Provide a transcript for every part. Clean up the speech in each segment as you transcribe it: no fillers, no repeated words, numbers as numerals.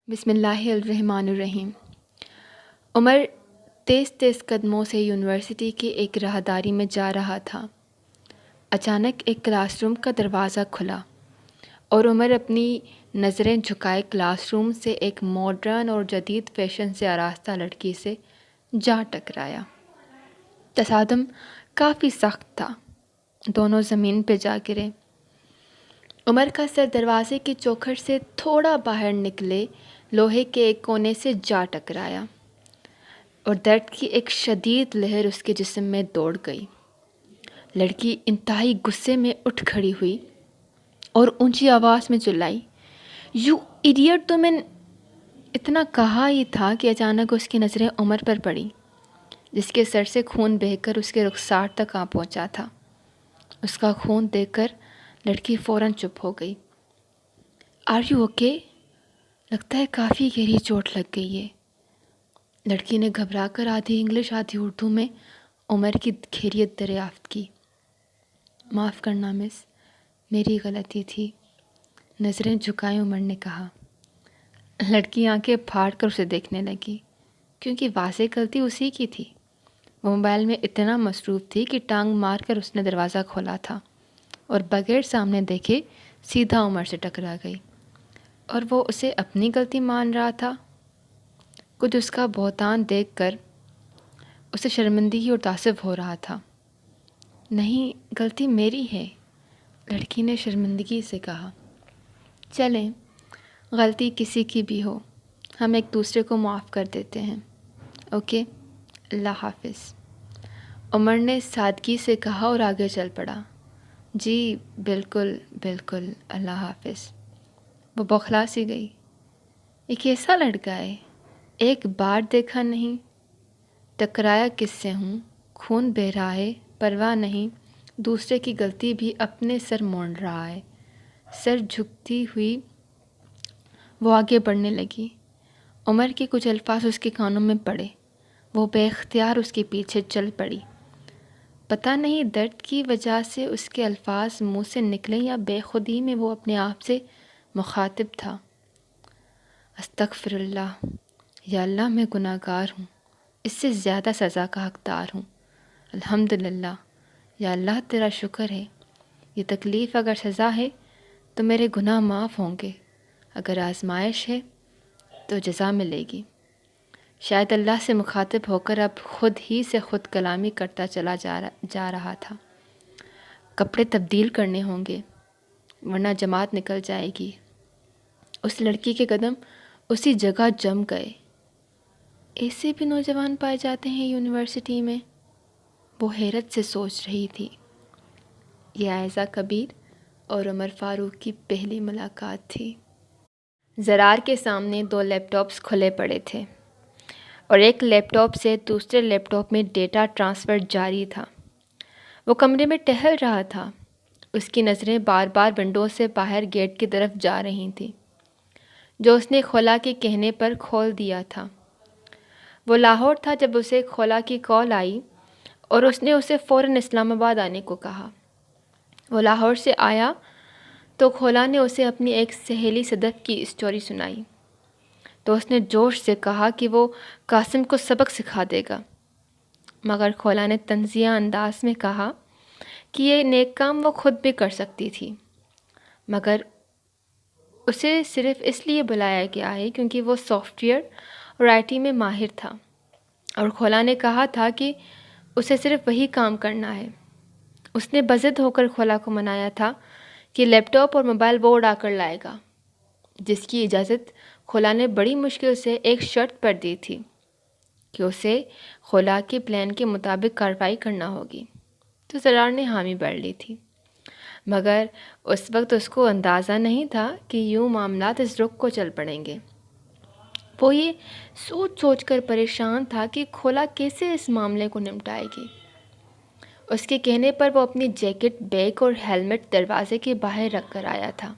بسم اللہ الرحمن الرحیم۔ عمر تیز تیز قدموں سے یونیورسٹی کی ایک راہداری میں جا رہا تھا۔ اچانک ایک کلاس روم کا دروازہ کھلا اور عمر اپنی نظریں جھکائے کلاس روم سے ایک ماڈرن اور جدید فیشن سے آراستہ لڑکی سے جا ٹکرایا۔ تصادم کافی سخت تھا، دونوں زمین پہ جا گرے۔ عمر کا سر دروازے کی چوکھٹ سے تھوڑا باہر نکلے لوہے کے ایک کونے سے جا ٹکرایا اور درد کی ایک شدید لہر اس کے جسم میں دوڑ گئی۔ لڑکی انتہائی غصے میں اٹھ کھڑی ہوئی اور اونچی آواز میں چلائی، "یو ایڈیٹ!" تو میں اتنا کہا ہی تھا کہ اچانک اس کی نظریں عمر پر پڑی، جس کے سر سے خون بہہ کر اس کے رخسار تک آ پہنچا تھا۔ اس کا خون دیکھ کر لڑکی فوراً چپ ہو گئی۔ "Are you okay? لگتا ہے کافی گہری چوٹ لگ گئی ہے." لڑکی نے گھبرا کر آدھی انگلش آدھی اردو میں عمر کی خیریت دریافت کی۔ "معاف کرنا مس، میری غلطی تھی." نظریں جھکائے عمر نے کہا۔ لڑکی آنکھیں پھاڑ کر اسے دیکھنے لگی، کیونکہ واضح غلطی اسی کی تھی۔ وہ موبائل میں اتنا مصروف تھی کہ ٹانگ مار کر اس نے دروازہ کھولا تھا اور بغیر سامنے دیکھے سیدھا عمر سے ٹکرا گئی، اور وہ اسے اپنی غلطی مان رہا تھا۔ خود اس کا بہتان دیکھ کر اسے شرمندگی اور تعصب ہو رہا تھا۔ "نہیں، غلطی میری ہے." لڑکی نے شرمندگی سے کہا۔ "چلیں، غلطی کسی کی بھی ہو، ہم ایک دوسرے کو معاف کر دیتے ہیں، اوکے؟ اللہ حافظ." عمر نے سادگی سے کہا اور آگے چل پڑا۔ "جی بالکل بالکل، اللہ حافظ." وہ بوکھلا سی گئی۔ یہ کیسا لڑکا ہے؟ ایک بار دیکھا نہیں، ٹکرایا کس سے ہوں، خون بہہ رہا ہے، پرواہ نہیں، دوسرے کی غلطی بھی اپنے سر مونڈ رہا ہے۔ سر جھکتی ہوئی وہ آگے بڑھنے لگی۔ عمر کے کچھ الفاظ اس کے کانوں میں پڑے، وہ بے اختیار اس کے پیچھے چل پڑی۔ پتہ نہیں درد کی وجہ سے اس کے الفاظ منہ سے نکلے یا بے خودی میں وہ اپنے آپ سے مخاطب تھا۔ "استغفر اللہ، یا اللہ میں گناہ گار ہوں، اس سے زیادہ سزا کا حقدار ہوں۔ الحمدللہ، یا اللہ تیرا شکر ہے، یہ تکلیف اگر سزا ہے تو میرے گناہ معاف ہوں گے، اگر آزمائش ہے تو جزا ملے گی." شاید اللہ سے مخاطب ہو کر اب خود ہی سے خود کلامی کرتا چلا جا رہا تھا۔ کپڑے تبدیل کرنے ہوں گے ورنہ جماعت نکل جائے گی۔ اس لڑکی کے قدم اسی جگہ جم گئے۔ ایسے بھی نوجوان پائے جاتے ہیں یونیورسٹی میں؟ وہ حیرت سے سوچ رہی تھی۔ یہ عائزہ کبیر اور عمر فاروق کی پہلی ملاقات تھی۔ زرار کے سامنے 2 لیپ ٹاپس کھلے پڑے تھے اور ایک لیپ ٹاپ سے دوسرے لیپ ٹاپ میں ڈیٹا ٹرانسفر جاری تھا۔ وہ کمرے میں ٹہل رہا تھا، اس کی نظریں بار بار ونڈو سے باہر گیٹ کی طرف جا رہی تھیں، جو اس نے خولا کے کہنے پر کھول دیا تھا۔ وہ لاہور تھا جب اسے خولا کی کال آئی اور اس نے اسے فوراً اسلام آباد آنے کو کہا۔ وہ لاہور سے آیا تو خولا نے اسے اپنی ایک سہیلی صدف کی اسٹوری سنائی، تو اس نے جوش سے کہا کہ وہ قاسم کو سبق سکھا دے گا، مگر خولا نے طنزیہ انداز میں کہا کہ یہ نیک کام وہ خود بھی کر سکتی تھی، مگر اسے صرف اس لیے بلایا گیا ہے کیونکہ وہ سافٹ ویئر اور IT میں ماہر تھا، اور خولا نے کہا تھا کہ اسے صرف وہی کام کرنا ہے۔ اس نے بضد ہو کر خولا کو منایا تھا کہ لیپ ٹاپ اور موبائل وہ اڑا کر لائے گا، جس کی اجازت خولا نے بڑی مشکل سے ایک شرط پر دی تھی کہ اسے خولا کے پلان کے مطابق کارروائی کرنا ہوگی، تو زرار نے حامی بھر لی تھی، مگر اس وقت اس کو اندازہ نہیں تھا کہ یوں معاملات اس رخ کو چل پڑیں گے۔ وہ یہ سوچ سوچ کر پریشان تھا کہ خولا کیسے اس معاملے کو نمٹائے گی۔ اس کے کہنے پر وہ اپنی جیکٹ، بیگ اور ہیلمٹ دروازے کے باہر رکھ کر آیا تھا۔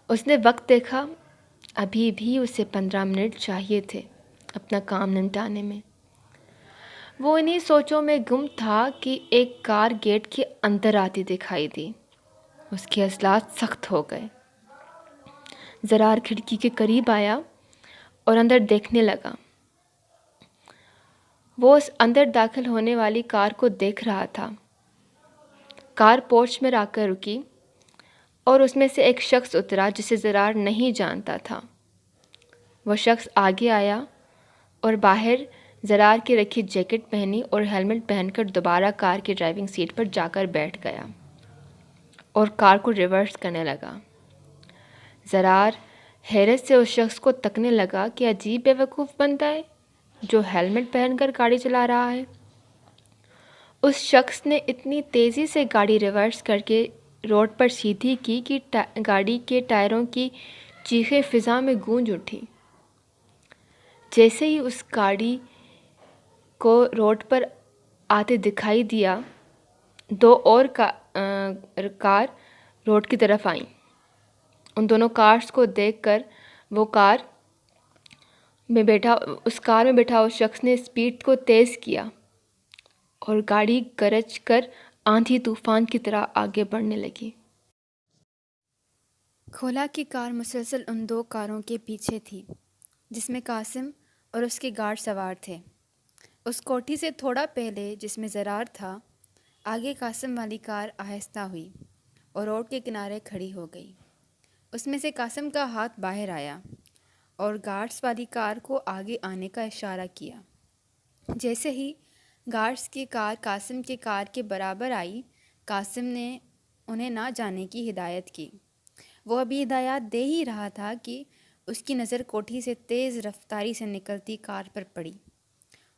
اس نے وقت دیکھا، ابھی بھی اسے 15 منٹ چاہیے تھے اپنا کام نمٹانے میں۔ وہ انہی سوچوں میں گم تھا کہ ایک کار گیٹ کے اندر آتی دکھائی دی۔ اس کے عضلات سخت ہو گئے۔ زرار کھڑکی کے قریب آیا اور اندر دیکھنے لگا۔ وہ اس اندر داخل ہونے والی کار کو دیکھ رہا تھا۔ کار پورچ میں آ کر رکی اور اس میں سے ایک شخص اترا جسے زرار نہیں جانتا تھا۔ وہ شخص آگے آیا اور باہر زرار کی رکھی جیکٹ پہنی اور ہیلمٹ پہن کر دوبارہ کار کی ڈرائیونگ سیٹ پر جا کر بیٹھ گیا اور کار کو ریورس کرنے لگا۔ زرار حیرت سے اس شخص کو تکنے لگا کہ عجیب بیوقوف بندہ ہے جو ہیلمٹ پہن کر گاڑی چلا رہا ہے۔ اس شخص نے اتنی تیزی سے گاڑی ریورس کر کے روڈ پر سیدھی کی کہ گاڑی کے ٹائروں کی چیخیں فضا میں گونج اٹھی۔ جیسے ہی اس گاڑی کو روڈ پر آتے دکھائی دیا، دو اور کار روڈ کی طرف آئیں۔ ان دونوں کارز کو دیکھ کر اس کار میں بیٹھا اس شخص نے اسپیڈ کو تیز کیا اور گاڑی گرج کر آندھی طوفان کی طرح آگے بڑھنے لگی۔ کھولا کی کار مسلسل ان دو کاروں کے پیچھے تھی جس میں قاسم اور اس کے گارڈ سوار تھے۔ اس کوٹھی سے تھوڑا پہلے جس میں زرار تھا، آگے قاسم والی کار آہستہ ہوئی اور روڈ کے کنارے کھڑی ہو گئی۔ اس میں سے قاسم کا ہاتھ باہر آیا اور گارڈز والی کار کو آگے آنے کا اشارہ کیا۔ جیسے ہی گارڈز کی کار قاسم کی کار کے برابر آئی، قاسم نے انہیں نہ جانے کی ہدایت کی۔ وہ ابھی ہدایات دے ہی رہا تھا کہ اس کی نظر کوٹھی سے تیز رفتاری سے نکلتی کار پر پڑی۔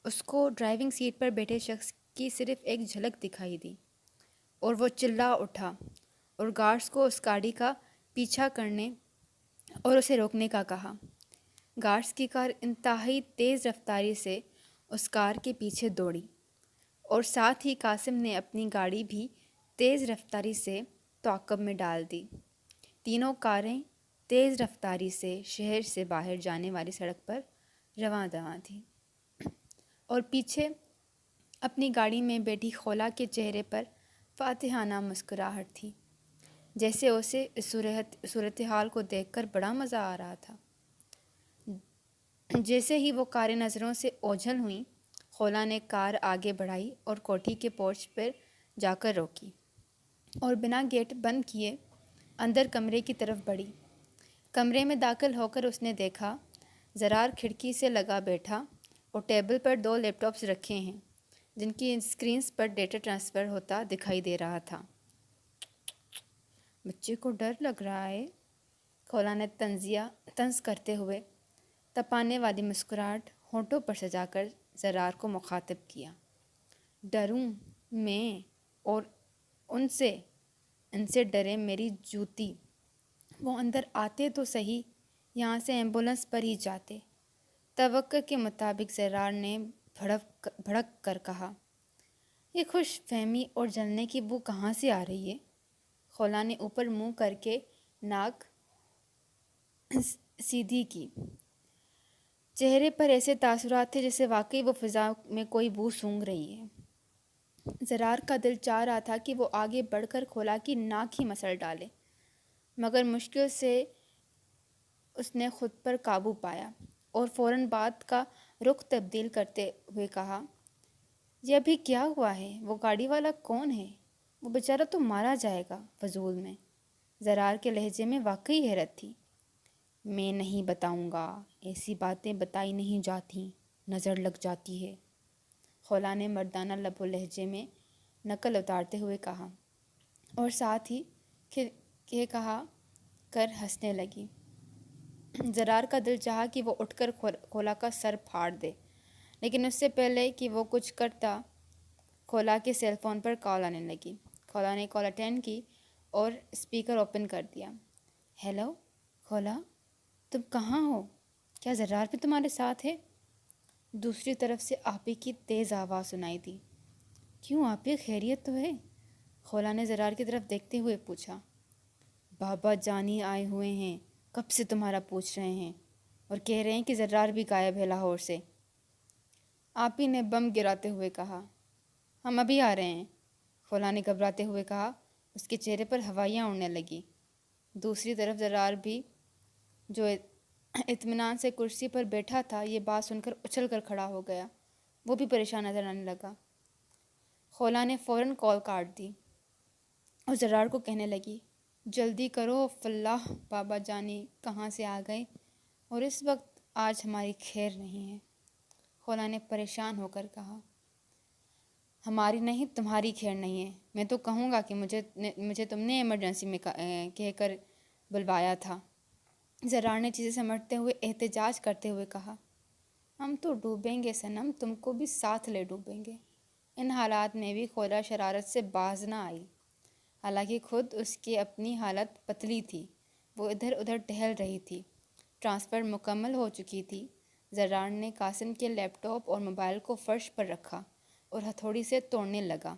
اس کو ڈرائیونگ سیٹ پر بیٹھے شخص کی صرف ایک جھلک دکھائی دی اور وہ چلا اٹھا اور گارڈز کو اس گاڑی کا پیچھا کرنے اور اسے روکنے کا کہا۔ گارڈز کی کار انتہائی تیز رفتاری سے اس کار کے پیچھے دوڑی اور ساتھ ہی قاسم نے اپنی گاڑی بھی تیز رفتاری سے تعاقب میں ڈال دی۔ تینوں کاریں تیز رفتاری سے شہر سے باہر جانے والی سڑک پر رواں دواں تھیں اور پیچھے اپنی گاڑی میں بیٹھی خولا کے چہرے پر فاتحانہ مسکراہٹ تھی، جیسے اسے اس صورتحال کو دیکھ کر بڑا مزہ آ رہا تھا۔ جیسے ہی وہ کاریں نظروں سے اوجھل ہوئیں، خولا نے کار آگے بڑھائی اور کوٹھی کے پورچ پر جا کر روکی اور بنا گیٹ بند کیے اندر کمرے کی طرف بڑھی۔ کمرے میں داخل ہو کر اس نے دیکھا زرار کھڑکی سے لگا بیٹھا اور ٹیبل پر دو لیپ ٹاپس رکھے ہیں جن کی اسکرینز پر ڈیٹا ٹرانسفر ہوتا دکھائی دے رہا تھا۔ بچے کو ڈر لگ رہا ہے، خولا نے طنز کرتے ہوئے تپانے والی مسکراہٹ ہونٹوں پر سجا کر زرار کو مخاطب کیا۔ ڈروں میں؟ اور ان سے ڈرے میری جوتی! وہ اندر آتے تو صحیح، یہاں سے ایمبولنس پر ہی جاتے۔ توقع کے مطابق زرار نے بھڑک کر کہا۔ یہ خوش فہمی اور جلنے کی بو کہاں سے آ رہی ہے؟ خولا نے اوپر منہ کر کے ناک سیدھی کی۔ چہرے پر ایسے تاثرات تھے جیسے واقعی وہ فضا میں کوئی بو سونگھ رہی ہے۔ زرار کا دل چاہ رہا تھا کہ وہ آگے بڑھ کر خولا کی ناک ہی مسل ڈالے، مگر مشکل سے اس نے خود پر قابو پایا اور فوراً بات کا رخ تبدیل کرتے ہوئے کہا، یہ ابھی کیا ہوا ہے؟ وہ گاڑی والا کون ہے؟ وہ بیچارہ تو مارا جائے گا فضول میں۔ زرار کے لہجے میں واقعی حیرت تھی۔ میں نہیں بتاؤں گا، ایسی باتیں بتائی نہیں جاتی، نظر لگ جاتی ہے، خولا نے مردانہ لب و لہجے میں نقل اتارتے ہوئے کہا اور ساتھ ہی کہا کر ہنسنے لگی۔ زرار کا دل چاہا کہ وہ اٹھ کر خولا کا سر پھاڑ دے، لیکن اس سے پہلے کہ وہ کچھ کرتا خولا کے سیل فون پر کال آنے لگی۔ خولا نے کال اٹینڈ کی اور اسپیکر اوپن کر دیا۔ ہیلو خولا، تم کہاں ہو؟ کیا زرار بھی تمہارے ساتھ ہے؟ دوسری طرف سے آپی کی تیز آواز سنائی دی۔ کیوں آپی، خیریت تو ہے؟ خولا نے زرار کی طرف دیکھتے ہوئے پوچھا۔ بابا جانی آئے ہوئے ہیں، کب سے تمہارا پوچھ رہے ہیں اور کہہ رہے ہیں کہ زرار بھی غائب ہے لاہور سے۔ آپی نے بم گراتے ہوئے کہا۔ ہم ابھی آ رہے ہیں، خولا نے گھبراتے ہوئے کہا۔ اس کے چہرے پر ہوائیاں اڑنے لگیں۔ دوسری طرف زرار بھی جو اطمینان سے کرسی پر بیٹھا تھا یہ بات سن کر اچھل کر کھڑا ہو گیا۔ وہ بھی پریشان نظر آنے لگا۔ خولا نے فوراً کال کاٹ دی اور زرار کو کہنے لگی، جلدی کرو فلاح بابا جانی کہاں سے آ گئے اور اس وقت آج ہماری خیر نہیں ہے۔ خولا نے پریشان ہو کر کہا، ہماری نہیں تمہاری خیر نہیں ہے۔ میں تو کہوں گا کہ مجھے تم نے ایمرجنسی میں کہہ کر بلوایا تھا۔ زرار نے چیزیں سمجھتے ہوئے احتجاج کرتے ہوئے کہا، ہم تو ڈوبیں گے صنم، تم کو بھی ساتھ لے ڈوبیں گے۔ ان حالات میں بھی خولا شرارت سے باز نہ آئی، حالانکہ خود اس کی اپنی حالت پتلی تھی۔ وہ ادھر ادھر ٹہل رہی تھی۔ ٹرانسفر مکمل ہو چکی تھی۔ زرار نے قاسم کے لیپ ٹاپ اور موبائل کو فرش پر رکھا اور ہتھوڑی سے توڑنے لگا،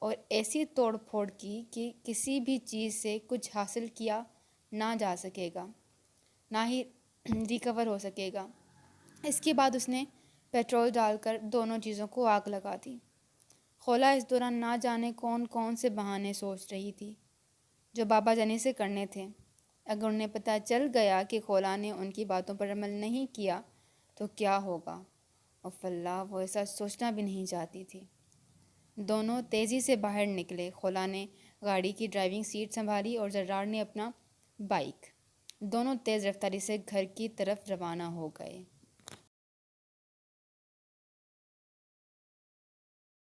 اور ایسی توڑ پھوڑ کی کہ کسی بھی چیز سے کچھ حاصل کیا نہ جا سکے گا، نہ ہی ریکور ہو سکے گا۔ اس کے بعد اس نے پیٹرول ڈال کر دونوں چیزوں کو آگ لگا دی۔ خولا اس دوران نہ جانے کون کون سے بہانے سوچ رہی تھی جو بابا جانی سے کرنے تھے۔ اگر انہیں پتہ چل گیا کہ خولا نے ان کی باتوں پر عمل نہیں کیا تو کیا ہوگا، اور فلاح وہ ایسا سوچنا بھی نہیں چاہتی تھی۔ دونوں تیزی سے باہر نکلے۔ خولا نے گاڑی کی ڈرائیونگ سیٹ سنبھالی اور زرار نے اپنا بائک۔ دونوں تیز رفتاری سے گھر کی طرف روانہ ہو گئے۔